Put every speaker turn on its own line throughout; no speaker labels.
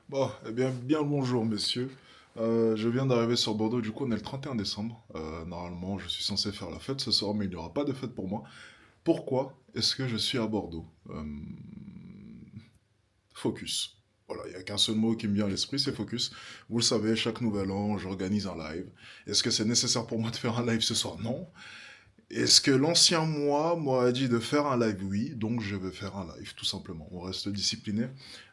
Bon, eh bien le bonjour, messieurs. Je viens d'arriver sur Bordeaux, du coup, on est le 31 décembre. Normalement, je suis censé faire la fête ce soir, mais il n'y aura pas de fête pour moi. Pourquoi est-ce que je suis à Bordeaux? Focus. Voilà, il n'y a qu'un seul mot qui me vient à l'esprit, c'est focus. Vous le savez, chaque nouvel an, j'organise un live. Est-ce que c'est nécessaire pour moi de faire un live ce soir? Non. Est-ce que l'ancien moi dit de faire un live? Oui, donc je vais faire un live, tout simplement. On reste discipliné.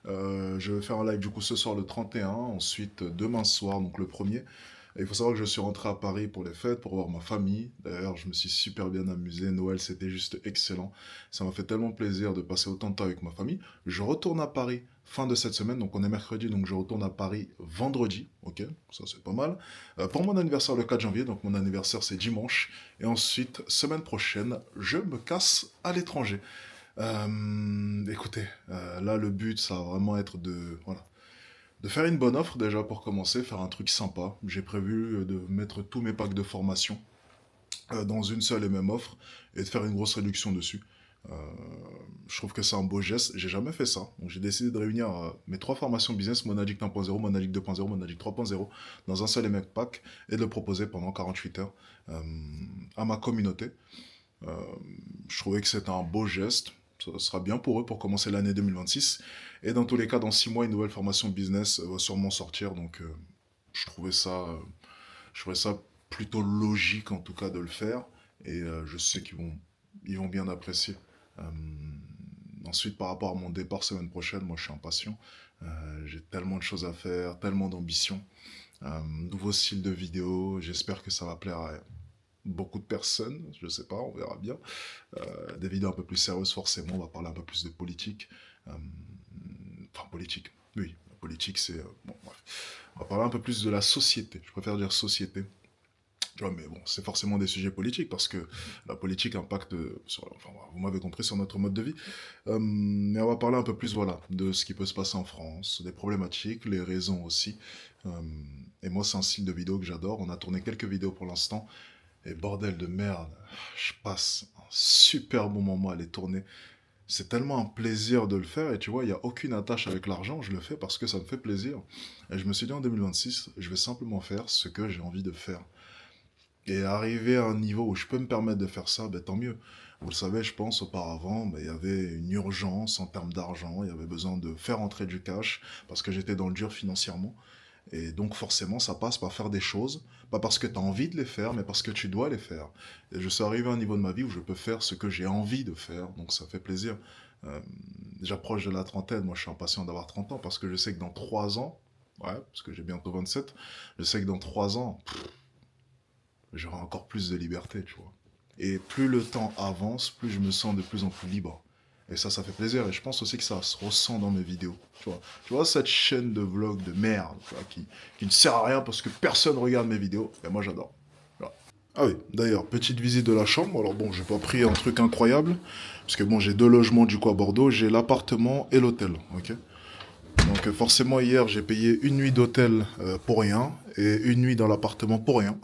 Je vais faire un live du coup ce soir le 31, ensuite demain soir, donc le premier. Et il faut savoir que je suis rentré à Paris pour les fêtes, pour voir ma famille. D'ailleurs, je me suis super bien amusé. Noël, c'était juste excellent. Ça m'a fait tellement plaisir de passer autant de temps avec ma famille. Je retourne à Paris fin de cette semaine, donc on est mercredi, donc je retourne à Paris vendredi. Ok, ça c'est pas mal. Pour mon anniversaire le 4 janvier, donc mon anniversaire c'est dimanche. Et ensuite, semaine prochaine, je me casse à l'étranger. Écoutez, là le but ça va vraiment être de, voilà, de faire une bonne offre déjà pour commencer, faire un truc sympa. J'ai prévu de mettre tous mes packs de formation dans une seule et même offre et de faire une grosse réduction dessus. Euh, je trouve que c'est un beau geste. J'ai jamais fait ça. Donc j'ai décidé de réunir mes trois formations business, Monadic 1.0, Monadic 2.0, Monadic 3.0, dans un seul et même pack et de le proposer pendant 48 heures euh, à ma communauté. Euh, je trouvais que c'était un beau geste. Ça sera bien pour eux pour commencer l'année 2026. Et dans tous les cas, dans 6 mois, une nouvelle formation business va sûrement sortir. Donc je trouvais ça, euh, je trouvais ça plutôt logique en tout cas de le faire. Et je sais ils vont bien apprécier. Euh, Ensuite, par rapport à mon départ semaine prochaine, moi je suis impatient. J'ai tellement de choses à faire, tellement d'ambition. Nouveau style de vidéo, j'espère que ça va plaire à beaucoup de personnes, je sais pas, on verra bien. Des vidéos un peu plus sérieuses, forcément, on va parler un peu plus de politique. Euh, enfin, politique, oui, la politique c'est... bon, bref. On va parler un peu plus de la société, je préfère dire société. Tu vois, mais bon, c'est forcément des sujets politiques parce que la politique impacte sur, enfin, vous m'avez compris, sur notre mode de vie. Mais on va parler un peu plus, voilà, de ce qui peut se passer en France, des problématiques, les raisons aussi. Euh, et moi, c'est un style de vidéo que j'adore. On a tourné quelques vidéos pour l'instant. Et bordel de merde, je passe un super bon moment à les tourner. C'est tellement un plaisir de le faire et tu vois, il n'y a aucune attache avec l'argent, je le fais parce que ça me fait plaisir. Et je me suis dit en 2026, je vais simplement faire ce que j'ai envie de faire. Et arriver à un niveau où je peux me permettre de faire ça, ben, tant mieux. Vous le savez, je pense auparavant, ben, il y avait une urgence en termes d'argent, il y avait besoin de faire entrer du cash parce que j'étais dans le dur financièrement. Et donc forcément, ça passe par faire des choses, pas parce que tu as envie de les faire, mais parce que tu dois les faire. Et je suis arrivé à un niveau de ma vie où je peux faire ce que j'ai envie de faire, donc ça fait plaisir. Euh, J'approche de la trentaine, moi je suis impatient d'avoir 30 ans parce que je sais que dans 3 ans, ouais, parce que j'ai bientôt 27, je sais que dans 3 ans, j'aurai encore plus de liberté, tu vois. Et plus le temps avance, plus je me sens de plus en plus libre. Et ça fait plaisir. Et je pense aussi que ça se ressent dans mes vidéos. Tu vois cette chaîne de vlog de merde, tu vois, qui ne sert à rien parce que personne regarde mes vidéos. Et moi, j'adore. Voilà. Ah oui, d'ailleurs, petite visite de la chambre. Alors bon, j'ai pas pris un truc incroyable. Parce que bon, j'ai deux logements du coup à Bordeaux. J'ai l'appartement et l'hôtel. Ok. Donc forcément, hier, j'ai payé une nuit d'hôtel pour rien. Et une nuit dans l'appartement pour rien.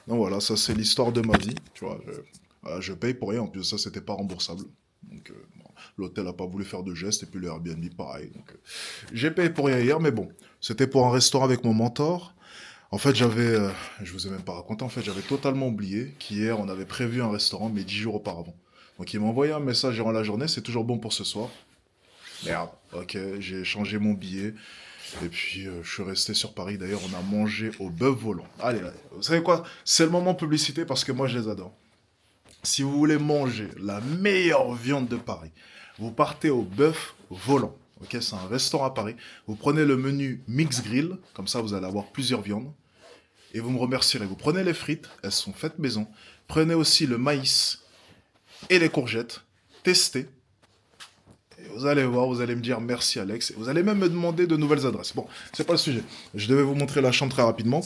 Donc voilà, ça c'est l'histoire de ma vie. Tu vois, voilà, je paye pour rien. En plus, ça c'était pas remboursable. Donc bon, l'hôtel a pas voulu faire de geste et puis le Airbnb pareil. Donc j'ai payé pour rien hier, mais bon, c'était pour un restaurant avec mon mentor. En fait, je vous ai même pas raconté. En fait, j'avais totalement oublié qu'hier on avait prévu un restaurant, mais 10 jours auparavant. Donc il m'a envoyé un message durant la journée. C'est toujours bon pour ce soir. Merde. Ok, j'ai changé mon billet. Et puis, je suis resté sur Paris. D'ailleurs, on a mangé au bœuf volant. Allez, allez. Vous savez quoi? C'est le moment publicité parce que moi, je les adore. Si vous voulez manger la meilleure viande de Paris, vous partez au bœuf volant. Ok, c'est un restaurant à Paris. Vous prenez le menu mix grill, comme ça vous allez avoir plusieurs viandes. Et vous me remercierez. Vous prenez les frites, elles sont faites maison. Prenez aussi le maïs et les courgettes. Testez. Et vous allez voir, vous allez me dire merci Alex. Et vous allez même me demander de nouvelles adresses. Bon, c'est pas le sujet. Je devais vous montrer la chambre très rapidement.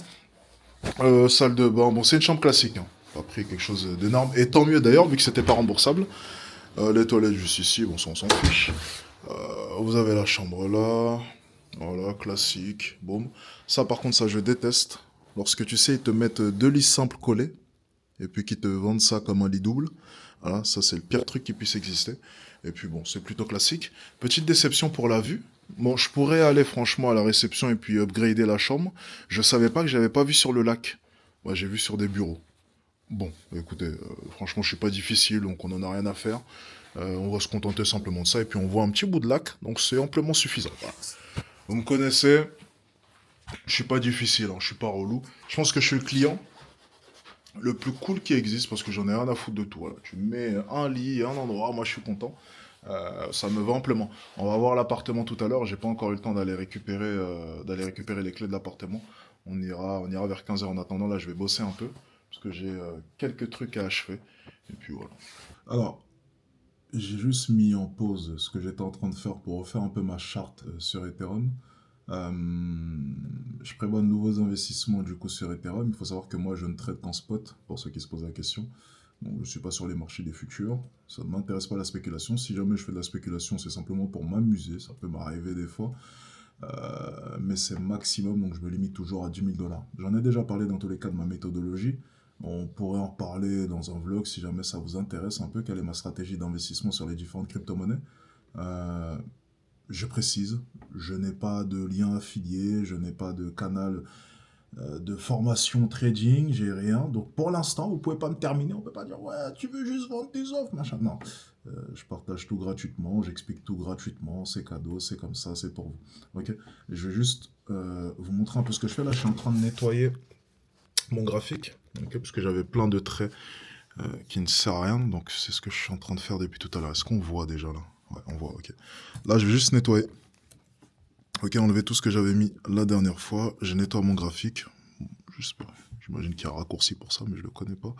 Salle de bain, bon, c'est une chambre classique. Hein. Pas pris quelque chose d'énorme. Et tant mieux d'ailleurs, vu que c'était pas remboursable. Les toilettes juste ici, bon, ça on s'en fiche. Vous avez la chambre là. Voilà, classique. Boum. Ça, par contre, ça, je déteste. Lorsque tu sais, ils te mettent deux lits simples collés. Et puis qu'ils te vendent ça comme un lit double. Voilà, ça, c'est le pire truc qui puisse exister. Et puis bon, c'est plutôt classique. Petite déception pour la vue. Bon, je pourrais aller franchement à la réception et puis upgrader la chambre. Je savais pas que j'avais pas vu sur le lac. Ouais, j'ai vu sur des bureaux. Bon, écoutez, franchement, je suis pas difficile, donc on en a rien à faire. On va se contenter simplement de ça et puis on voit un petit bout de lac, donc c'est amplement suffisant. Voilà. Vous me connaissez, je suis pas difficile, hein, je suis pas relou. Je pense que je suis le client le plus cool qui existe parce que j'en ai rien à foutre de tout. Voilà. Tu mets un lit, un endroit, moi je suis content. Ça me va amplement. On va voir l'appartement tout à l'heure. J'ai pas encore eu le temps d'aller récupérer les clés de l'appartement. On ira vers 15 heures. En attendant, là, je vais bosser un peu parce que j'ai quelques trucs à achever. Et puis voilà. Alors, j'ai juste mis en pause ce que j'étais en train de faire pour refaire un peu ma charte sur Ethereum. Euh, je prévois de nouveaux investissements du coup sur Ethereum. Il faut savoir que moi je ne trade qu'en spot, pour ceux qui se posent la question. Donc je ne suis pas sur les marchés des futurs. Ça ne m'intéresse pas la spéculation. Si jamais je fais de la spéculation, c'est simplement pour m'amuser. Ça peut m'arriver des fois. Mais c'est maximum, donc je me limite toujours à 10 000 $. J'en ai déjà parlé dans tous les cas de ma méthodologie. On pourrait en reparler dans un vlog si jamais ça vous intéresse un peu. Quelle est ma stratégie d'investissement sur les différentes crypto-monnaies. Euh, je précise, je n'ai pas de lien affilié, je n'ai pas de canal de formation trading, j'ai rien. Donc pour l'instant, vous pouvez pas me terminer, on peut pas dire ouais, tu veux juste vendre tes offres, machin. Non, je partage tout gratuitement, j'explique tout gratuitement, c'est cadeau, c'est comme ça, c'est pour vous. Ok. Je vais juste vous montrer un peu ce que je fais là. Je suis en train de nettoyer mon graphique, ok, parce que j'avais plein de traits qui ne servent à rien. Donc c'est ce que je suis en train de faire depuis tout à l'heure. Est-ce qu'on voit déjà là? Ouais, on voit, ok. Là, je vais juste nettoyer. Ok, enlever tout ce que j'avais mis la dernière fois. Je nettoie mon graphique. J'espère. J'imagine qu'il y a un raccourci pour ça, mais je le connais pas.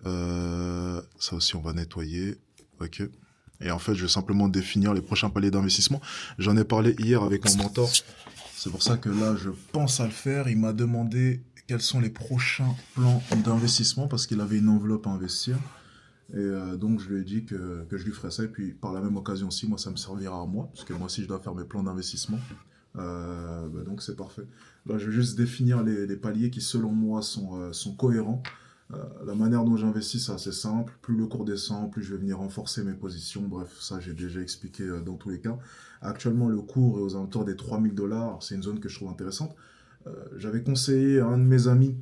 Ça aussi, on va nettoyer. Ok. Et en fait, je vais simplement définir les prochains paliers d'investissement. J'en ai parlé hier avec mon mentor. C'est pour ça que là, je pense à le faire. Il m'a demandé quels sont les prochains plans d'investissement parce qu'il avait une enveloppe à investir. Et donc, je lui ai dit que je lui ferais ça. Et puis, par la même occasion aussi, moi, ça me servira à moi, parce que moi aussi, je dois faire mes plans d'investissement. Donc, c'est parfait. Là, je vais juste définir les paliers qui, selon moi, sont cohérents. La manière dont j'investis, c'est assez simple. Plus le cours descend, plus je vais venir renforcer mes positions. Bref, ça, j'ai déjà expliqué dans tous les cas. Actuellement, le cours est aux alentours des 3 000 $. C'est une zone que je trouve intéressante. J'avais conseillé à un de mes amis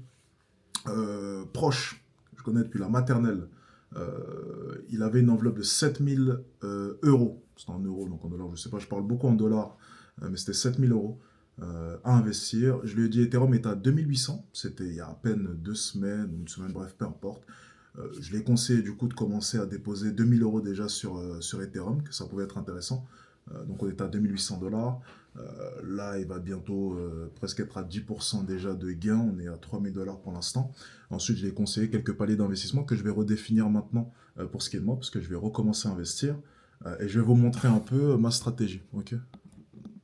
proches, que je connais depuis la maternelle, il avait une enveloppe de 7000 euros. C'était en euros, donc en dollars, je sais pas, je parle beaucoup en dollars, mais c'était 7000 euros à investir. Je lui ai dit Ethereum est à 2800, c'était il y a à peine 2 semaines, une semaine, bref, peu importe. Je l'ai conseillé du coup de commencer à déposer 2000 euros déjà sur Ethereum, que ça pouvait être intéressant. Donc on est à 2800 $. Là, il va bientôt presque être à 10% déjà de gain. On est à 3000 $ pour l'instant. Ensuite, je l'ai conseillé quelques paliers d'investissement que je vais redéfinir maintenant pour ce qui est de moi, parce que je vais recommencer à investir. Et je vais vous montrer un peu ma stratégie. Ok. Une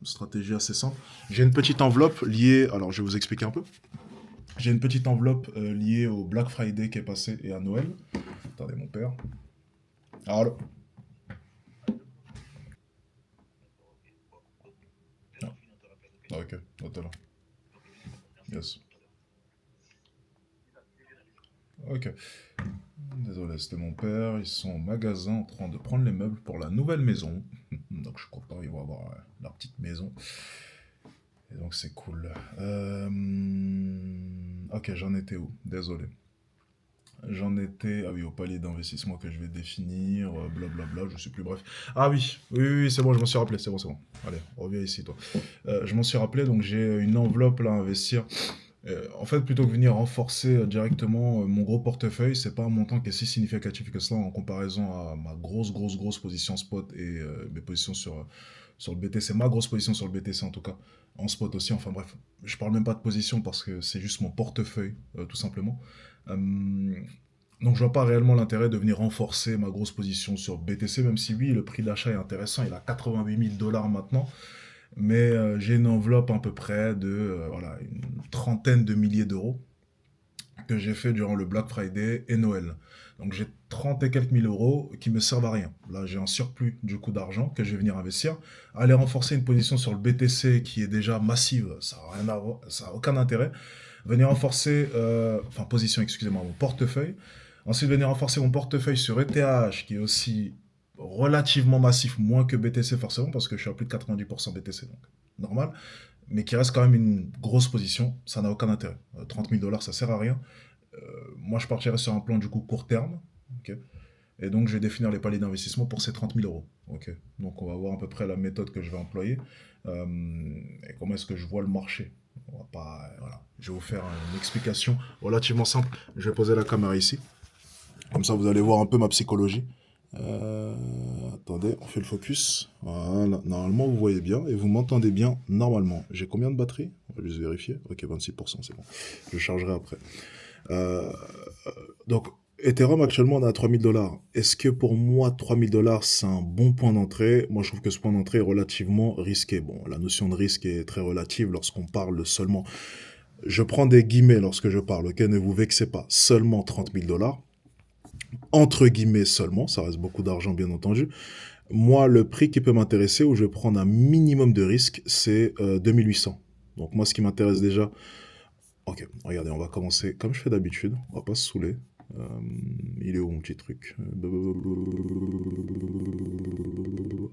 stratégie assez simple. J'ai une petite enveloppe liée. Alors, je vais vous expliquer un peu. J'ai une petite enveloppe liée au Black Friday qui est passé et à Noël. Attendez, mon père. Allô. Ah, ok, notez-le. Yes. Ok. Désolé, c'était mon père. Ils sont au magasin en train de prendre les meubles pour la nouvelle maison. Donc je suis content, ils vont avoir leur petite maison. Et donc c'est cool. Ok, j'en étais où? Désolé. J'en étais, ah oui, au palier d'investissement que je vais définir, blablabla, je sais plus, bref. Ah oui, oui, oui, c'est bon, je m'en suis rappelé, c'est bon, c'est bon. Allez, reviens ici, toi. Je m'en suis rappelé, donc j'ai une enveloppe là à investir. En fait, plutôt que venir renforcer directement mon gros portefeuille, c'est pas un montant qui est si significatif que cela en comparaison à ma grosse position spot et mes positions sur le BTC. Ma grosse position sur le BTC en tout cas. En spot aussi, enfin bref. Je parle même pas de position parce que c'est juste mon portefeuille, tout simplement. Euh, donc je vois pas réellement l'intérêt de venir renforcer ma grosse position sur BTC, même si oui, le prix d'achat est intéressant, il a 88 000 $ maintenant. Mais j'ai une enveloppe à peu près de voilà, une trentaine de milliers d'euros que j'ai fait durant le Black Friday et Noël. Donc j'ai 30 et quelques mille euros qui me servent à rien. Là j'ai un surplus du coup d'argent que je vais venir investir. Aller renforcer une position sur le BTC qui est déjà massive, ça n'a rien à voir, ça a aucun intérêt. Venir renforcer, enfin position, excusez-moi, mon portefeuille. Ensuite venir renforcer mon portefeuille sur ETH qui est aussi relativement massif, moins que BTC forcément, parce que je suis à plus de 90% BTC, donc normal, mais qui reste quand même une grosse position, ça n'a aucun intérêt. 30 000 dollars, ça sert à rien. Moi, je partirais sur un plan du coup court terme, ok. Et donc, je vais définir les paliers d'investissement pour ces 30 000 euros. Ok. Donc, on va voir à peu près la méthode que je vais employer et comment est-ce que je vois le marché. On va pas, voilà. Je vais vous faire une explication relativement simple. Je vais poser la caméra ici. Comme ça, vous allez voir un peu ma psychologie. Attendez, on fait le focus. Voilà. Normalement, vous voyez bien et vous m'entendez bien normalement. J'ai combien de batterie? On va juste vérifier. Ok, 26%, c'est bon. Je chargerai après. Euh, donc, Ethereum, actuellement, on est à 3000 dollars. Est-ce que pour moi, 3000 dollars, c'est un bon point d'entrée? Moi, je trouve que ce point d'entrée est relativement risqué. Bon, la notion de risque est très relative lorsqu'on parle seulement. Je prends des guillemets lorsque je parle, ok? Ne vous vexez pas. Seulement 30 000 dollars. Entre guillemets seulement, ça reste beaucoup d'argent, bien entendu. Moi, le prix qui peut m'intéresser, où je vais prendre un minimum de risque, c'est 2800. Donc, moi, ce qui m'intéresse déjà. Ok, regardez, on va commencer comme je fais d'habitude. On va pas se saouler. Euh, il est où mon petit truc?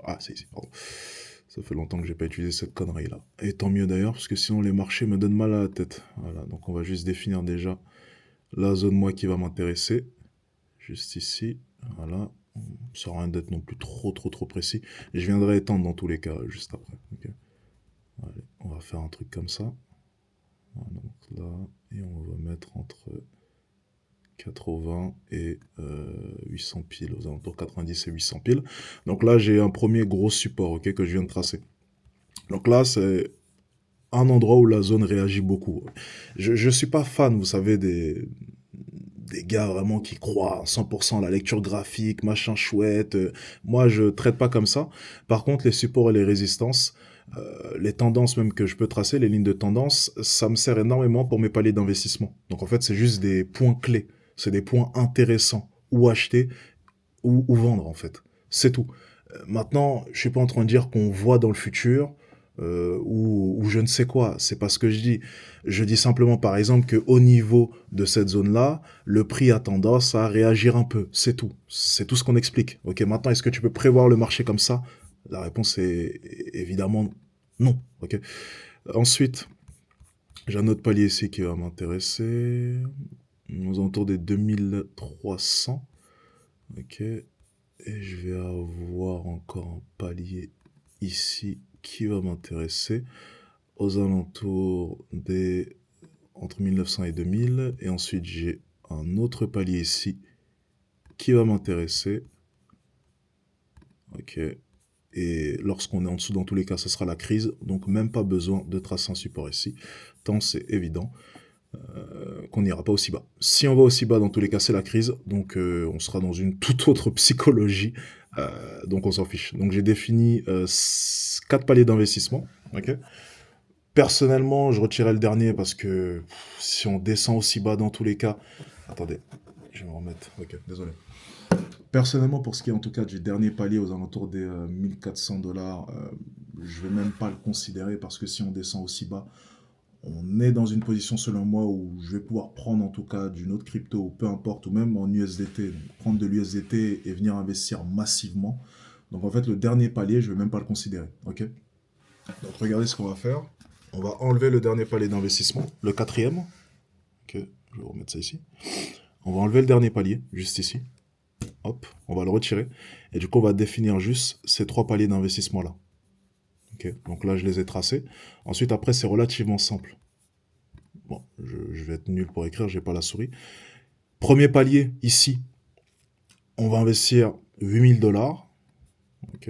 Ah, c'est ici, pardon. Ça fait longtemps que j'ai pas utilisé cette connerie là. Et tant mieux d'ailleurs, parce que sinon les marchés me donnent mal à la tête. Voilà, donc on va juste définir déjà la zone moi qui va m'intéresser. Juste ici, voilà. Ça sert à rien d'être non plus trop précis. Et je viendrai étendre dans tous les cas juste après. Okay. Allez, on va faire un truc comme ça. Voilà, donc là, et on va mettre entre 80 et 800 piles, aux alentours 90 et 800 piles. Donc là, j'ai un premier gros support, ok, que je viens de tracer. Donc là, c'est un endroit où la zone réagit beaucoup. Je ne suis pas fan, vous savez, des gars vraiment qui croient à 100% à la lecture graphique, machin chouette. Moi, je traite pas comme ça. Par contre, les supports et les résistances, les tendances même que je peux tracer, les lignes de tendance, ça me sert énormément pour mes paliers d'investissement. Donc en fait, c'est juste des points clés. C'est des points intéressants. Où acheter, ou vendre en fait. C'est tout. Maintenant, je suis pas en train de dire qu'on voit dans le futur ou je ne sais quoi. C'est pas ce que je dis. Je dis simplement, par exemple, que au niveau de cette zone-là, le prix a tendance à réagir un peu. C'est tout. C'est tout ce qu'on explique. Ok. Maintenant, est-ce que tu peux prévoir le marché comme ça? La réponse est évidemment non. Ok. Ensuite, j'ai un autre palier ici qui va m'intéresser. Aux alentours des 2300. Ok. Et je vais avoir encore un palier ici qui va m'intéresser aux alentours des entre 1900 et 2000. Et ensuite, j'ai un autre palier ici qui va m'intéresser. Ok. Et lorsqu'on est en dessous, dans tous les cas, ce sera la crise. Donc, même pas besoin de tracer un support ici. Tant c'est évident qu'on n'ira pas aussi bas. Si on va aussi bas, dans tous les cas, c'est la crise. Donc, on sera dans une toute autre psychologie. Donc, on s'en fiche. Donc, j'ai défini 4 paliers d'investissement. Ok. Personnellement, je retirais le dernier parce que si on descend aussi bas dans tous les cas... Attendez, je vais me remettre. Ok, désolé. Personnellement, pour ce qui est en tout cas du dernier palier aux alentours des 1400 dollars, je vais même pas le considérer parce que si on descend aussi bas, on est dans une position selon moi où je vais pouvoir prendre en tout cas d'une autre crypto, ou peu importe, ou même en USDT, donc prendre de l'USDT et venir investir massivement. Donc en fait, le dernier palier, je vais même pas le considérer. Ok. Donc regardez ce qu'on va faire. On va enlever le dernier palier d'investissement, le quatrième. Ok, je vais remettre ça ici. On va enlever le dernier palier, juste ici. Hop, on va le retirer. Et du coup, on va définir juste ces 3 paliers d'investissement là. Ok, donc là, je les ai tracés. Ensuite, après, c'est relativement simple. Bon, je vais être nul pour écrire, j'ai pas la souris. Premier palier, ici, on va investir 8000 dollars. Ok,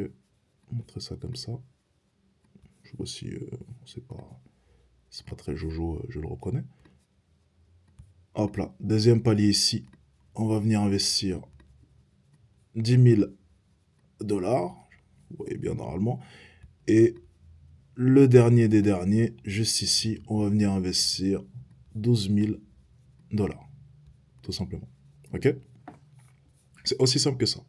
montrer ça comme ça. Je vois si c'est pas très jojo, je le reconnais. Hop là, deuxième palier ici, on va venir investir 10 000 dollars. Vous voyez bien normalement. Et le dernier des derniers, juste ici, on va venir investir 12 000 dollars. Tout simplement. Ok? C'est aussi simple que ça.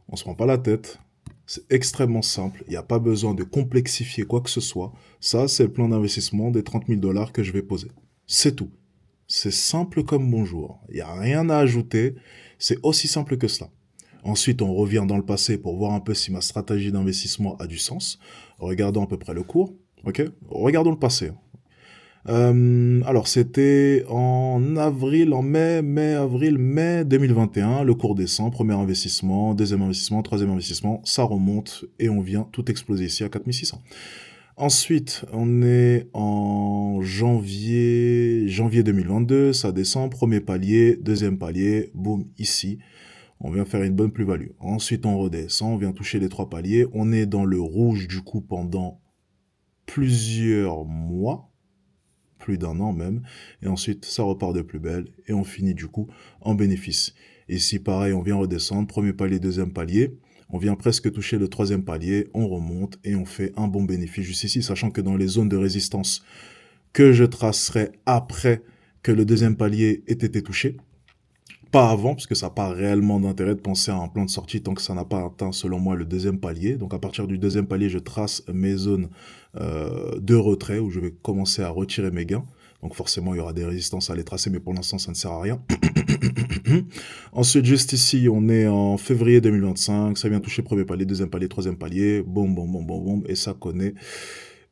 On ne se prend pas la tête. C'est extrêmement simple. Il n'y a pas besoin de complexifier quoi que ce soit. Ça, c'est le plan d'investissement des 30 000 dollars que je vais poser. C'est tout. C'est simple comme bonjour. Il n'y a rien à ajouter. C'est aussi simple que cela. Ensuite, on revient dans le passé pour voir un peu si ma stratégie d'investissement a du sens. Regardons à peu près le cours. Ok? Regardons le passé. Alors, c'était en avril, en mai 2021, le cours descend, premier investissement, deuxième investissement, troisième investissement, ça remonte et on vient tout exploser ici à 4600. Ensuite, on est en janvier 2022, ça descend, premier palier, deuxième palier, boum, ici, on vient faire une bonne plus-value. Ensuite, on redescend, on vient toucher les 3 paliers, on est dans le rouge du coup pendant plusieurs mois, plus d'un an même, et ensuite ça repart de plus belle, et on finit du coup en bénéfice. Ici pareil, on vient redescendre, premier palier, deuxième palier, on vient presque toucher le troisième palier, on remonte, et on fait un bon bénéfice juste ici, sachant que dans les zones de résistance que je tracerai après que le deuxième palier ait été touché, pas avant, parce que ça n'a pas réellement d'intérêt de penser à un plan de sortie tant que ça n'a pas atteint, selon moi, le deuxième palier. Donc à partir du deuxième palier, je trace mes zones de retrait où je vais commencer à retirer mes gains. Donc forcément, il y aura des résistances à les tracer, mais pour l'instant, ça ne sert à rien. Ensuite, juste ici, on est en février 2025. Ça vient toucher premier palier, deuxième palier, troisième palier. Boum, boum, boum, boum, boum. Et ça connaît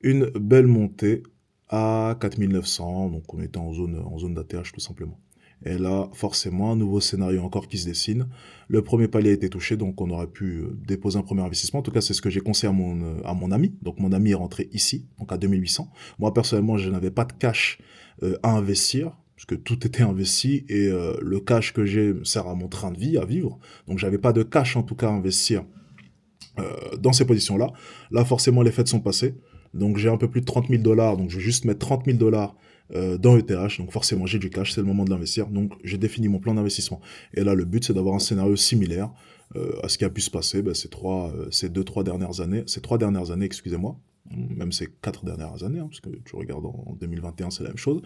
une belle montée à 4900. Donc on était en zone d'ATH tout simplement. Et là, forcément, un nouveau scénario encore qui se dessine. Le premier palier a été touché, donc on aurait pu déposer un premier investissement. En tout cas, c'est ce que j'ai conseillé à mon ami. Donc mon ami est rentré ici, donc à 2800. Moi, personnellement, je n'avais pas de cash à investir, parce que tout était investi, et le cash que j'ai sert à mon train de vie, à vivre. Donc j'avais pas de cash, en tout cas, à investir dans ces positions-là. Là, forcément, les fêtes sont passées. Donc j'ai un peu plus de 30 000 $, donc je vais juste mettre 30 000 $ dans ETH, donc forcément j'ai du cash, c'est le moment de l'investir, donc j'ai défini mon plan d'investissement. Et là le but c'est d'avoir un scénario similaire à ce qui a pu se passer ces 3 dernières années, excusez-moi, même ces 4 dernières années, hein, parce que tu regardes en 2021 c'est la même chose,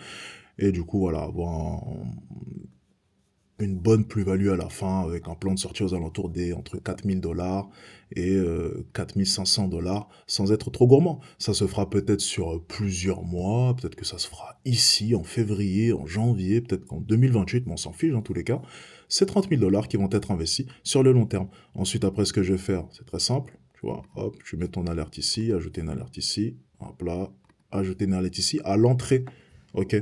et du coup voilà, avoir une bonne plus-value à la fin avec un plan de sortie aux alentours des entre 4 000 $ et 4 500 $ sans être trop gourmand. Ça se fera peut-être sur plusieurs mois, peut-être que ça se fera ici en février, en janvier, peut-être qu'en 2028, mais on s'en fiche dans tous les cas. C'est 30 000 $ qui vont être investis sur le long terme. Ensuite, après, ce que je vais faire, c'est très simple. Tu vois, hop, je mets ton alerte ici, ajouter une alerte ici, hop là, ajouter une alerte ici, à l'entrée, ok,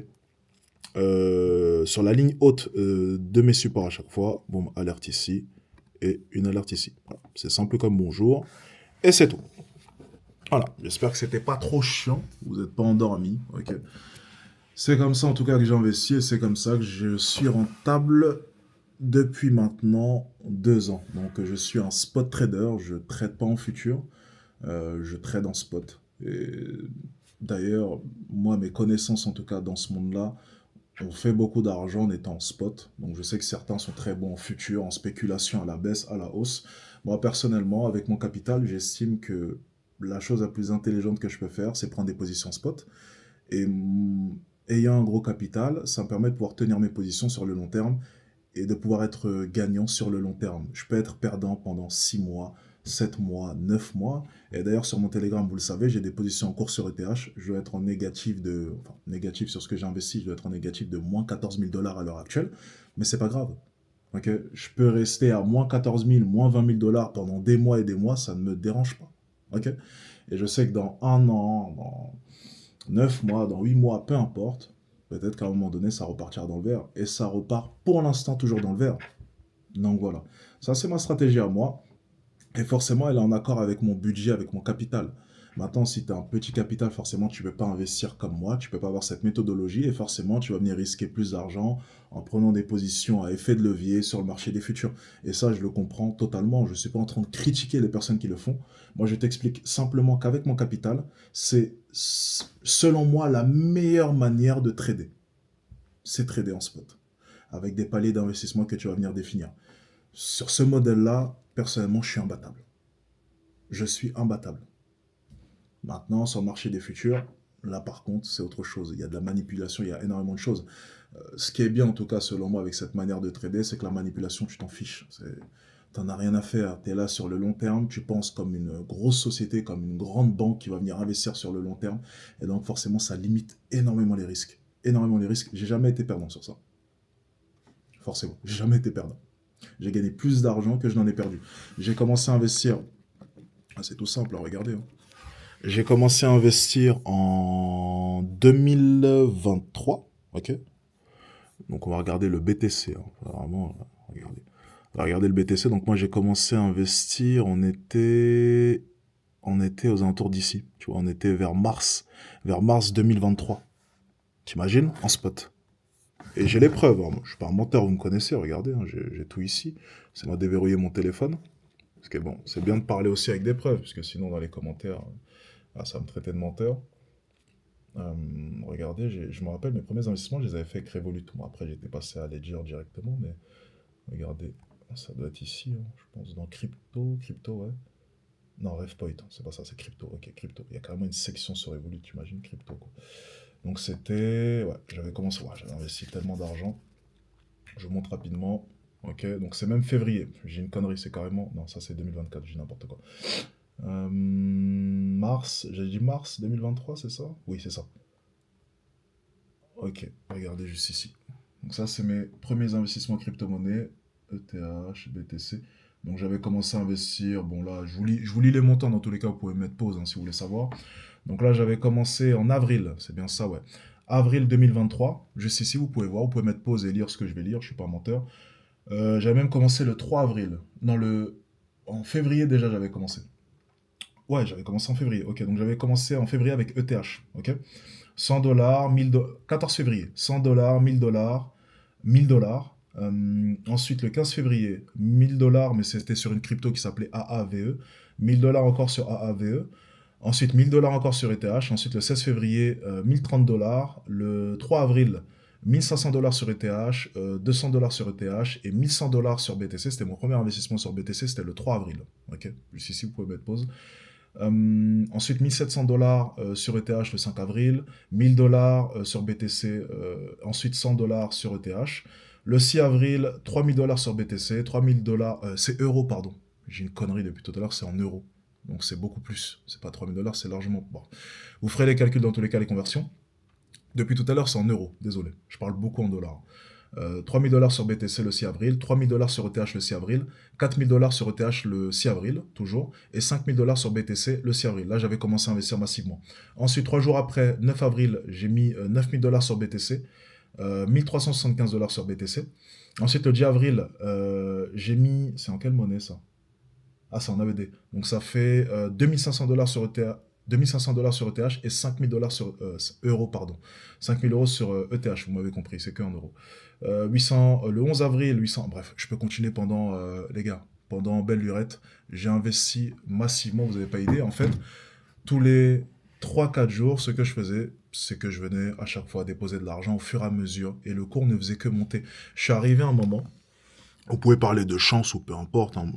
sur la ligne haute de mes supports à chaque fois. Bon, alerte ici et une alerte ici. Voilà. C'est simple comme bonjour. Et c'est tout. Voilà. J'espère que c'était pas trop chiant. Vous n'êtes pas endormi. Ok. C'est comme ça en tout cas que j'ai investi et c'est comme ça que je suis rentable depuis maintenant 2 ans. Donc je suis un spot trader. Je trade pas en futur. Je trade en spot. Et d'ailleurs, moi, mes connaissances en tout cas dans ce monde-là, on fait beaucoup d'argent en étant en spot, donc je sais que certains sont très bons en futur, en spéculation à la baisse, à la hausse. Moi, personnellement, avec mon capital, j'estime que la chose la plus intelligente que je peux faire, c'est prendre des positions spot. Et ayant un gros capital, ça me permet de pouvoir tenir mes positions sur le long terme et de pouvoir être gagnant sur le long terme. Je peux être perdant pendant 6 mois, 7 mois, 9 mois. Et d'ailleurs, sur mon Telegram, vous le savez, j'ai des positions en cours sur ETH. Je dois être en négatif négatif sur ce que j'ai investi, je dois être en négatif de moins 14 000 $ à l'heure actuelle. Mais c'est pas grave. Ok, je peux rester à moins 14 000, moins 20 000 $ pendant des mois et des mois, ça ne me dérange pas. Ok, et je sais que dans un an, dans 9 mois, dans 8 mois, peu importe, peut-être qu'à un moment donné, ça repartira dans le vert. Et ça repart pour l'instant toujours dans le vert. Donc voilà. Ça, c'est ma stratégie à moi. Et forcément, elle est en accord avec mon budget, avec mon capital. Maintenant, si tu as un petit capital, forcément, tu ne peux pas investir comme moi, tu ne peux pas avoir cette méthodologie et forcément, tu vas venir risquer plus d'argent en prenant des positions à effet de levier sur le marché des futurs. Et ça, je le comprends totalement. Je ne suis pas en train de critiquer les personnes qui le font. Moi, je t'explique simplement qu'avec mon capital, c'est selon moi la meilleure manière de trader. C'est trader en spot, avec des paliers d'investissement que tu vas venir définir. Sur ce modèle-là, personnellement, je suis imbattable. Je suis imbattable. Maintenant, sur le marché des futurs, là par contre, c'est autre chose. Il y a de la manipulation, il y a énormément de choses. Ce qui est bien, en tout cas, selon moi, avec cette manière de trader, c'est que la manipulation, tu t'en fiches. T'en as rien à faire. Tu es là sur le long terme, tu penses comme une grosse société, comme une grande banque qui va venir investir sur le long terme. Et donc, forcément, ça limite énormément les risques. Énormément les risques. J'ai jamais été perdant sur ça. Forcément, j'ai jamais été perdant. J'ai gagné plus d'argent que je n'en ai perdu. J'ai commencé à investir. Ah, c'est tout simple, regardez, hein. J'ai commencé à investir en 2023, ok? Donc on va regarder le BTC, hein. Vraiment, regardez. On va regarder le BTC. Donc moi j'ai commencé à investir, on était aux alentours d'ici. Tu vois, on était vers mars 2023. T'imagines? En spot. Et j'ai les preuves, hein. Moi, je suis pas un menteur, vous me connaissez, regardez, hein, j'ai tout ici. C'est moi déverrouiller mon téléphone. Parce que bon, c'est bien de parler aussi avec des preuves, parce que sinon dans les commentaires, ça va me traitait de menteur. Regardez, je me rappelle, mes premiers investissements, je les avais fait avec Revolut. Moi, après, j'étais passé à Ledger directement, mais regardez, ça doit être ici, hein, je pense, dans crypto, ouais. Non, RevPoint, hein, c'est pas ça, c'est crypto, ok, crypto. Il y a carrément une section sur Revolut, tu imagines, crypto, quoi. Donc c'était, ouais, j'avais commencé, ouais, j'avais investi tellement d'argent. Je vous montre rapidement, ok, donc c'est même février. J'ai une connerie, c'est carrément, non, ça c'est 2024, j'ai n'importe quoi. Mars, j'ai dit mars 2023, c'est ça? Oui, c'est ça. Ok, regardez juste ici. Donc ça, c'est mes premiers investissements crypto-monnaies, ETH, BTC. Donc j'avais commencé à investir, bon là, je vous lis les montants, dans tous les cas, vous pouvez mettre pause, hein, si vous voulez savoir. Donc là, j'avais commencé en avril, c'est bien ça, ouais. Avril 2023, juste ici, vous pouvez voir, vous pouvez mettre pause et lire ce que je vais lire, je suis pas un menteur. J'avais même commencé le 3 avril. Non, en février déjà, j'avais commencé. Ouais, j'avais commencé en février. Ok, donc j'avais commencé en février avec ETH. Ok, 100 dollars, 14 février, 100 dollars, 1000 dollars, 1000 dollars. Ensuite, le 15 février, 1000 dollars, mais c'était sur une crypto qui s'appelait AAVE. 1000 dollars encore sur AAVE. Ensuite, 1000 dollars encore sur ETH. Ensuite, le 16 février, 1030 dollars. Le 3 avril, 1500 dollars sur ETH, 200 dollars sur ETH et 1100 dollars sur BTC. C'était mon premier investissement sur BTC, c'était le 3 avril. Ok, juste ici, vous pouvez mettre pause. Ensuite, 1700 dollars sur ETH le 5 avril, 1000 dollars sur BTC, ensuite 100 dollars sur ETH. Le 6 avril, 3000 dollars sur BTC, 3000 dollars, c'est euros, pardon. J'ai une connerie depuis tout à l'heure, c'est en euros. Donc c'est beaucoup plus. C'est pas 3000 dollars, c'est largement. Bon. Vous ferez les calculs dans tous les cas, les conversions. Depuis tout à l'heure, c'est en euros, désolé. Je parle beaucoup en dollars. 3000 dollars sur BTC le 6 avril, 3000 dollars sur ETH le 6 avril, 4000 dollars sur ETH le 6 avril, toujours, et 5000 dollars sur BTC le 6 avril. Là, j'avais commencé à investir massivement. Ensuite, 3 jours après, 9 avril, j'ai mis 9000 dollars sur BTC, 1375 dollars sur BTC. Ensuite, le 10 avril, j'ai mis. C'est en quelle monnaie ça? Ah, c'est en AED. Donc ça fait 2500 dollars sur ETH. 2500 dollars sur ETH et 5000 dollars sur euros, pardon. 5000 euros sur ETH, vous m'avez compris, c'est que en euros. 800, le 11 avril, 800, bref, je peux continuer pendant, les gars, pendant belle lurette. J'ai investi massivement, vous n'avez pas idée. En fait, tous les 3 4 jours, ce que je faisais, c'est que je venais à chaque fois déposer de l'argent au fur et à mesure et le cours ne faisait que monter. Je suis arrivé à un moment. Vous pouvez parler de chance ou peu importe, hein,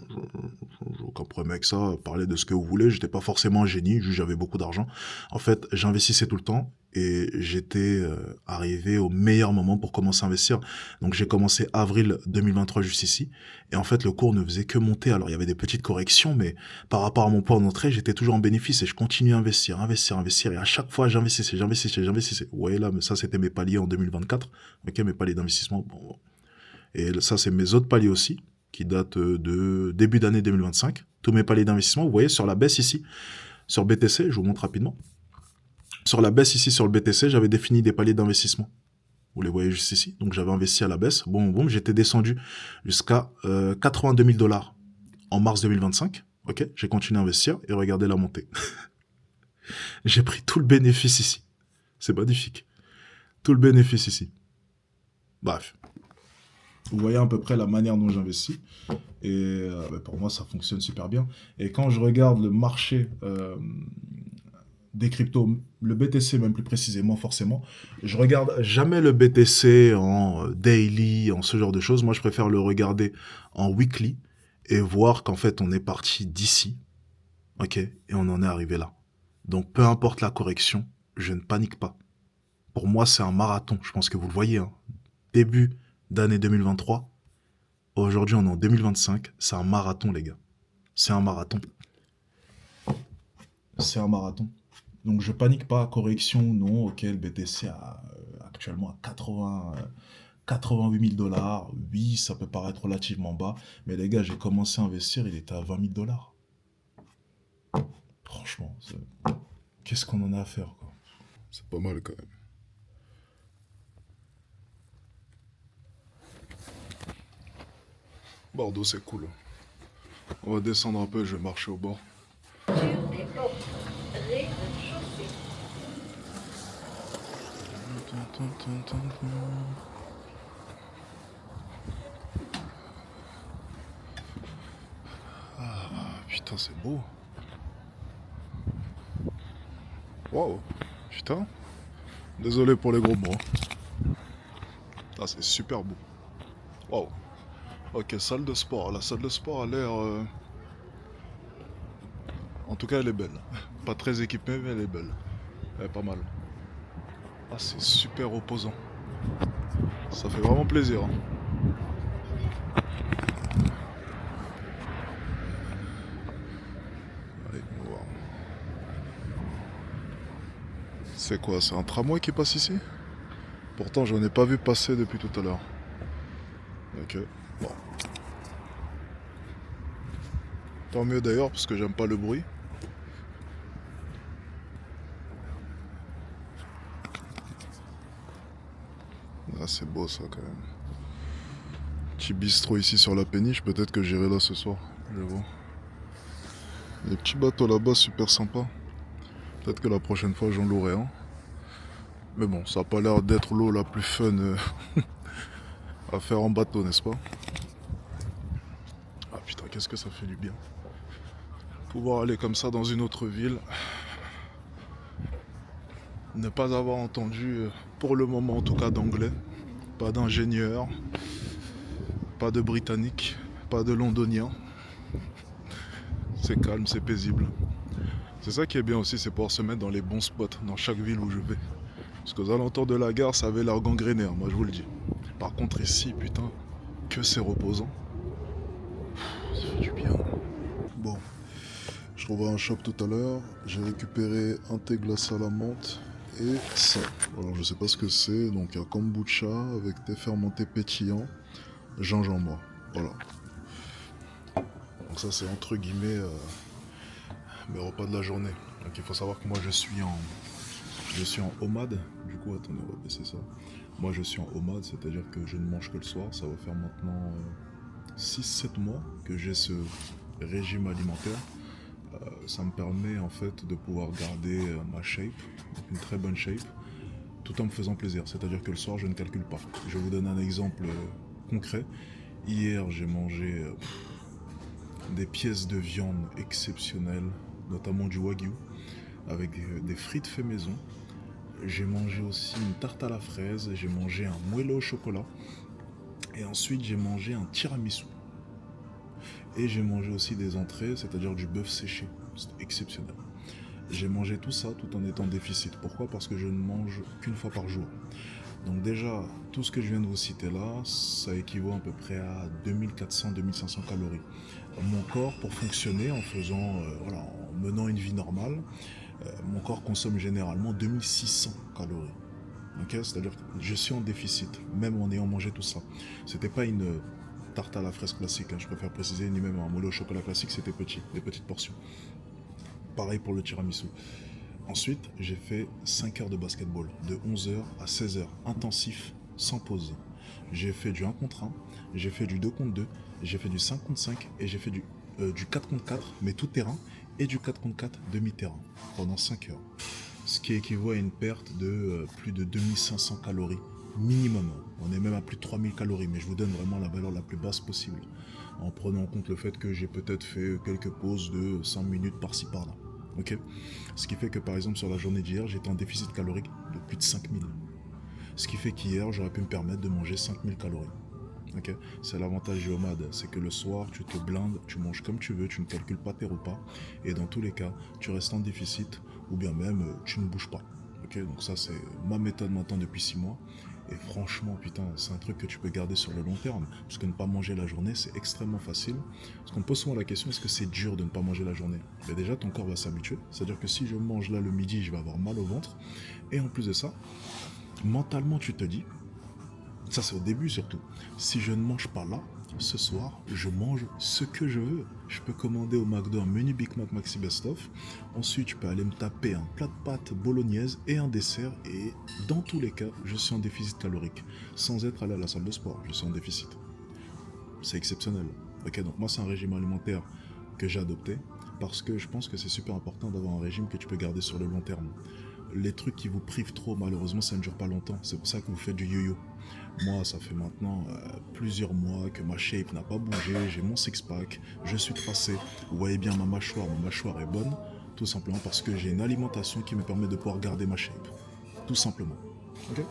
j'ai aucun problème avec ça, parler de ce que vous voulez, j'étais pas forcément un génie, juste j'avais beaucoup d'argent. En fait, j'investissais tout le temps et j'étais arrivé au meilleur moment pour commencer à investir. Donc j'ai commencé avril 2023 juste ici et en fait le cours ne faisait que monter. Alors il y avait des petites corrections, mais par rapport à mon point d'entrée, j'étais toujours en bénéfice et je continuais à investir, investir, investir et à chaque fois j'investissais, j'investissais, j'investissais. Vous voyez là, mais ça c'était mes paliers en 2024, ok, mes paliers d'investissement. Bon, et ça, c'est mes autres paliers aussi, qui datent de début d'année 2025. Tous mes paliers d'investissement, vous voyez, sur la baisse ici, sur BTC, je vous montre rapidement. Sur la baisse ici, sur le BTC, j'avais défini des paliers d'investissement. Vous les voyez juste ici. Donc j'avais investi à la baisse. Bon, j'étais descendu jusqu'à 82 000 dollars en mars 2025. Ok, j'ai continué à investir et regardez la montée. J'ai pris tout le bénéfice ici. C'est magnifique. Tout le bénéfice ici. Bref. Vous voyez à peu près la manière dont j'investis. Et pour moi, ça fonctionne super bien. Et quand je regarde le marché des cryptos, le BTC même plus précisément, forcément, je regarde jamais le BTC en daily, en ce genre de choses. Moi, je préfère le regarder en weekly et voir qu'en fait, on est parti d'ici, ok, et on en est arrivé là. Donc, peu importe la correction, je ne panique pas. Pour moi, c'est un marathon. Je pense que vous le voyez, hein. Début d'année 2023. Aujourd'hui, on est en 2025. C'est un marathon, les gars. C'est un marathon. C'est un marathon. Donc, je panique pas. Correction, non. Ok, le BTC actuellement à $88 000, oui, ça peut paraître relativement bas, mais les gars, j'ai commencé à investir, il était à $20 000. Franchement, qu'est-ce qu'on en a à faire, quoi. C'est pas mal quand même. Bordeaux, c'est cool. On va descendre un peu, je vais marcher au bord.
Sur des portes, rez-de-chaussée.
Ah, putain, c'est beau. Waouh, putain. Désolé pour les gros mots. Ah, c'est super beau. Waouh. Ok, salle de sport. La salle de sport a l'air... En tout cas, elle est belle. Pas très équipée, mais elle est belle. Elle est pas mal. Ah, c'est super reposant. Ça fait vraiment plaisir, hein. Allez, on va voir. C'est quoi? C'est un tramway qui passe ici? Pourtant, j'en ai pas vu passer depuis tout à l'heure. Ok, bon. Tant mieux d'ailleurs, parce que j'aime pas le bruit. Ah, c'est beau ça quand même. Petit bistrot ici sur la péniche, peut-être que j'irai là ce soir. Je vois. Les petits bateaux là-bas, super sympa. Peut-être que la prochaine fois j'en louerai un. Mais bon, ça a pas l'air d'être l'eau la plus fun à faire en bateau, n'est-ce pas? Ah putain, qu'est-ce que ça fait du bien. Pouvoir aller comme ça dans une autre ville. Ne pas avoir entendu, pour le moment en tout cas, d'anglais. Pas d'ingénieur. Pas de britannique. Pas de londonien. C'est calme, c'est paisible. C'est ça qui est bien aussi, c'est pouvoir se mettre dans les bons spots, dans chaque ville où je vais. Parce qu'aux alentours de la gare, ça avait l'air gangréné, hein, moi je vous le dis. Par contre ici, putain, que c'est reposant. Ça fait du bien. Bon, je trouvais un shop tout à l'heure. J'ai récupéré un thé glacé à la menthe et ça. Alors je sais pas ce que c'est. Donc un kombucha avec thé fermenté pétillant, gingembre. Voilà. Donc ça c'est entre guillemets mes repas de la journée. Donc il faut savoir que moi je suis en OMAD. Du coup, attendez, on va baisser ça. Moi je suis en OMAD, c'est-à-dire que je ne mange que le soir. Ça va faire maintenant 6-7 mois que j'ai ce régime alimentaire. Ça me permet en fait de pouvoir garder ma shape, une très bonne shape, tout en me faisant plaisir. C'est-à-dire que le soir, je ne calcule pas. Je vais vous donner un exemple concret. Hier, j'ai mangé des pièces de viande exceptionnelles, notamment du wagyu, avec des frites fait maison. J'ai mangé aussi une tarte à la fraise, j'ai mangé un moelleux au chocolat, et ensuite j'ai mangé un tiramisu. Et j'ai mangé aussi des entrées, c'est-à-dire du bœuf séché. C'était exceptionnel. J'ai mangé tout ça tout en étant en déficit. Pourquoi? Parce que je ne mange qu'une fois par jour. Donc déjà, tout ce que je viens de vous citer là, ça équivaut à peu près à 2400-2500 calories. Mon corps, pour fonctionner en faisant, voilà, en menant une vie normale, mon corps consomme généralement 2600 calories. Okay, c'est-à-dire que je suis en déficit, même en ayant mangé tout ça. C'était pas une tarte à la fraise classique, hein, je préfère préciser, ni même un moelleux au chocolat classique, c'était petit, des petites portions. Pareil pour le tiramisu. Ensuite, j'ai fait 5 heures de basketball, de 11h à 16h, intensif, sans pause. J'ai fait du 1 contre 1, j'ai fait du 2 contre 2, j'ai fait du 5 contre 5 et j'ai fait du 4 contre 4, mais tout terrain, et du 4 contre 4 demi-terrain, pendant 5 heures. Ce qui équivaut à une perte de plus de 2500 calories minimum. On est même à plus de 3000 calories, mais je vous donne vraiment la valeur la plus basse possible, en prenant en compte le fait que j'ai peut-être fait quelques pauses de 5 minutes par-ci par-là. Okay, ce qui fait que par exemple sur la journée d'hier, j'étais en déficit calorique de plus de 5000. Ce qui fait qu'hier, j'aurais pu me permettre de manger 5000 calories. Okay, c'est l'avantage du OMAD, c'est que le soir, tu te blindes, tu manges comme tu veux, tu ne calcules pas tes repas, et dans tous les cas, tu restes en déficit, ou bien même, tu ne bouges pas. Okay, donc ça, c'est ma méthode maintenant depuis 6 mois. Et franchement, putain, c'est un truc que tu peux garder sur le long terme. Parce que ne pas manger la journée, c'est extrêmement facile. Parce qu'on me pose souvent la question, est-ce que c'est dur de ne pas manger la journée? Mais déjà, ton corps va s'habituer. C'est-à-dire que si je mange là le midi, je vais avoir mal au ventre. Et en plus de ça, mentalement, tu te dis, Ça, c'est au début surtout. Si je ne mange pas là, ce soir, je mange ce que je veux. Je peux commander au McDo un menu Big Mac Maxi Best Of. Ensuite, je peux aller me taper un plat de pâtes bolognaise et un dessert. Et dans tous les cas, je suis en déficit calorique. Sans être allé à la salle de sport, je suis en déficit. C'est exceptionnel. Ok, donc moi, c'est un régime alimentaire que j'ai adopté parce que je pense que c'est super important d'avoir un régime que tu peux garder sur le long terme. Les trucs qui vous privent trop, malheureusement, ça ne dure pas longtemps. C'est pour ça que vous faites du yo-yo. Moi, ça fait maintenant plusieurs mois que ma shape n'a pas bougé, j'ai mon six-pack, je suis tracé. Vous voyez bien ma mâchoire est bonne, tout simplement parce que j'ai une alimentation qui me permet de pouvoir garder ma shape. Tout simplement. Ok?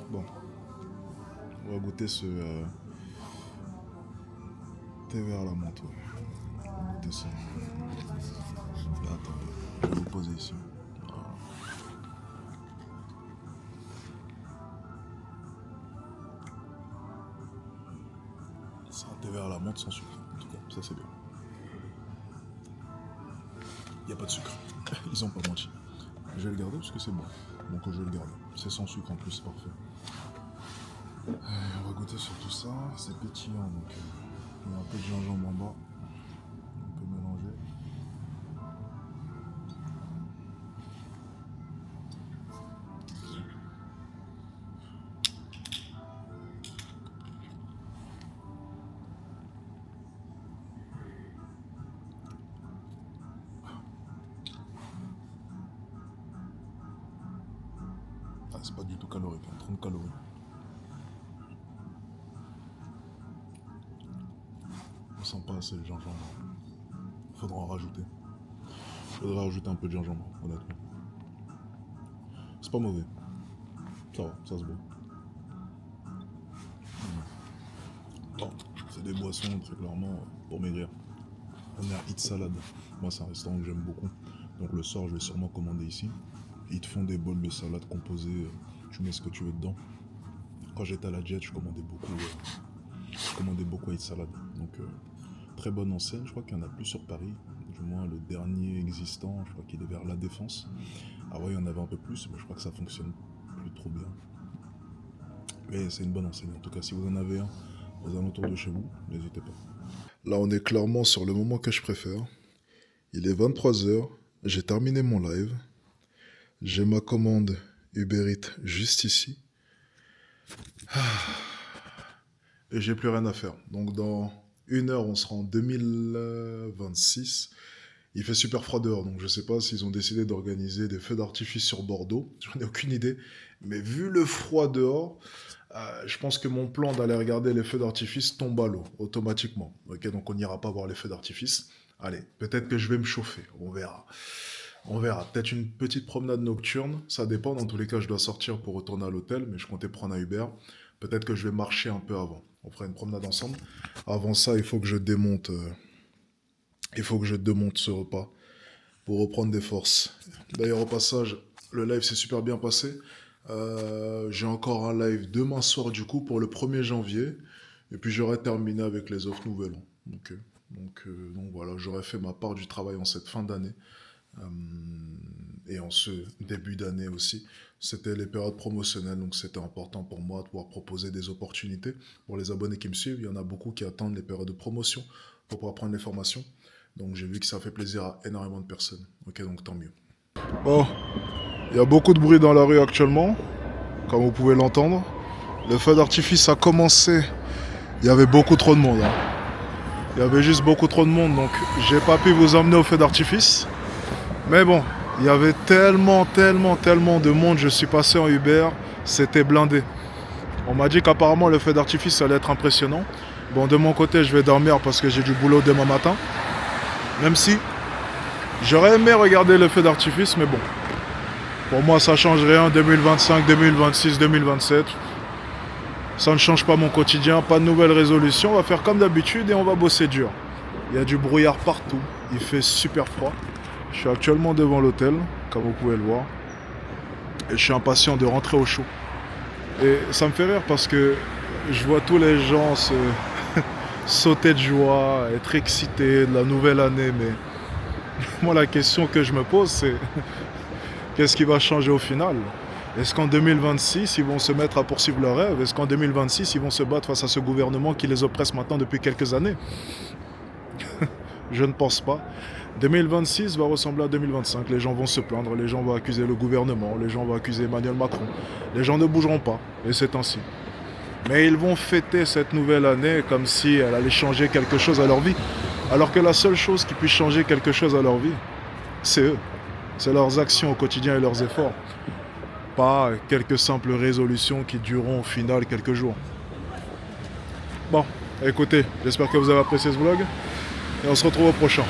Bon. On va goûter ce thé vert à la menthe. Ouais. On va goûter ça. Attends, je vais vous poser ici. Voilà. C'est un thé vert à la menthe sans sucre, en tout cas, ça c'est bien. Il n'y a pas de sucre, ils ont pas menti. Je vais le garder parce que c'est bon, donc je vais le garder. C'est sans sucre en plus, c'est parfait. On va goûter sur tout ça, c'est pétillant, donc il y a un peu de gingembre en bas. On peut mélanger. Ah, c'est pas du tout calorique, 30 calories. On sent pas assez le gingembre. Faudra en rajouter. Faudrait rajouter un peu de gingembre, honnêtement. C'est pas mauvais. Ça va, ça se boit. Bon, c'est des boissons très clairement pour maigrir. On est à Eat Salad. Moi, c'est un restaurant que j'aime beaucoup. Donc le soir, je vais sûrement commander ici. Ils te font des bols de salade composés. Tu mets ce que tu veux dedans. Quand j'étais à la diète, je commandais beaucoup à Eat Salad. Donc très bonne enseigne. Je crois qu'il y en a plus sur Paris. Du moins, le dernier existant, je crois qu'il est vers La Défense. Ah ouais, il y en avait un peu plus, mais je crois que ça fonctionne plus trop bien. Mais c'est une bonne enseigne. En tout cas, si vous en avez un aux alentours de chez vous, n'hésitez pas. Là, on est clairement sur le moment que je préfère. Il est 23h, j'ai terminé mon live. J'ai ma commande Uber Eats juste ici. Et j'ai plus rien à faire. Donc dans 1 heure, on sera en 2026. Il fait super froid dehors, donc je sais pas s'ils ont décidé d'organiser des feux d'artifice sur Bordeaux. J'en ai aucune idée. Mais vu le froid dehors, je pense que mon plan d'aller regarder les feux d'artifice tombe à l'eau, automatiquement. Ok, donc on n'ira pas voir les feux d'artifice. Allez, peut-être que je vais me chauffer, on verra. On verra. Peut-être une petite promenade nocturne, ça dépend. Dans tous les cas, je dois sortir pour retourner à l'hôtel, mais je comptais prendre un Uber. Peut-être que je vais marcher un peu avant. On fera une promenade ensemble. Avant ça, il faut que je démonte ce repas pour reprendre des forces. D'ailleurs, au passage, le live s'est super bien passé. J'ai encore un live demain soir du coup pour le 1er janvier. Et puis j'aurai terminé avec les offres Nouvel An. Donc voilà, j'aurai fait ma part du travail en cette fin d'année. Et en ce début d'année aussi. C'était les périodes promotionnelles, donc c'était important pour moi de pouvoir proposer des opportunités. Pour les abonnés qui me suivent, il y en a beaucoup qui attendent les périodes de promotion pour pouvoir prendre les formations. Donc j'ai vu que ça fait plaisir à énormément de personnes. Ok, donc tant mieux. Bon, il y a beaucoup de bruit dans la rue actuellement, comme vous pouvez l'entendre. Le feu d'artifice a commencé, il y avait beaucoup trop de monde. Il y avait juste beaucoup trop de monde, donc j'ai pas pu vous emmener au feu d'artifice. Mais bon, il y avait tellement de monde, je suis passé en Uber, c'était blindé. On m'a dit qu'apparemment le feu d'artifice allait être impressionnant. Bon, de mon côté, je vais dormir parce que j'ai du boulot demain matin. Même si j'aurais aimé regarder le feu d'artifice, mais bon. Pour moi, ça change rien, 2025, 2026, 2027. Ça ne change pas mon quotidien, pas de nouvelles résolutions. On va faire comme d'habitude et on va bosser dur. Il y a du brouillard partout, il fait super froid. Je suis actuellement devant l'hôtel, comme vous pouvez le voir. Et je suis impatient de rentrer au chaud. Et ça me fait rire parce que je vois tous les gens sauter de joie, être excités de la nouvelle année. Mais moi, la question que je me pose, c'est qu'est-ce qui va changer au final? Est-ce qu'en 2026, ils vont se mettre à poursuivre leurs rêves? Est-ce qu'en 2026, ils vont se battre face à ce gouvernement qui les oppresse maintenant depuis quelques années? Je ne pense pas. 2026 va ressembler à 2025. Les gens vont se plaindre, les gens vont accuser le gouvernement, les gens vont accuser Emmanuel Macron. Les gens ne bougeront pas, et c'est ainsi. Mais ils vont fêter cette nouvelle année comme si elle allait changer quelque chose à leur vie. Alors que la seule chose qui puisse changer quelque chose à leur vie, c'est eux. C'est leurs actions au quotidien et leurs efforts. Pas quelques simples résolutions qui dureront au final quelques jours. Bon, écoutez, j'espère que vous avez apprécié ce vlog. Et on se retrouve au prochain.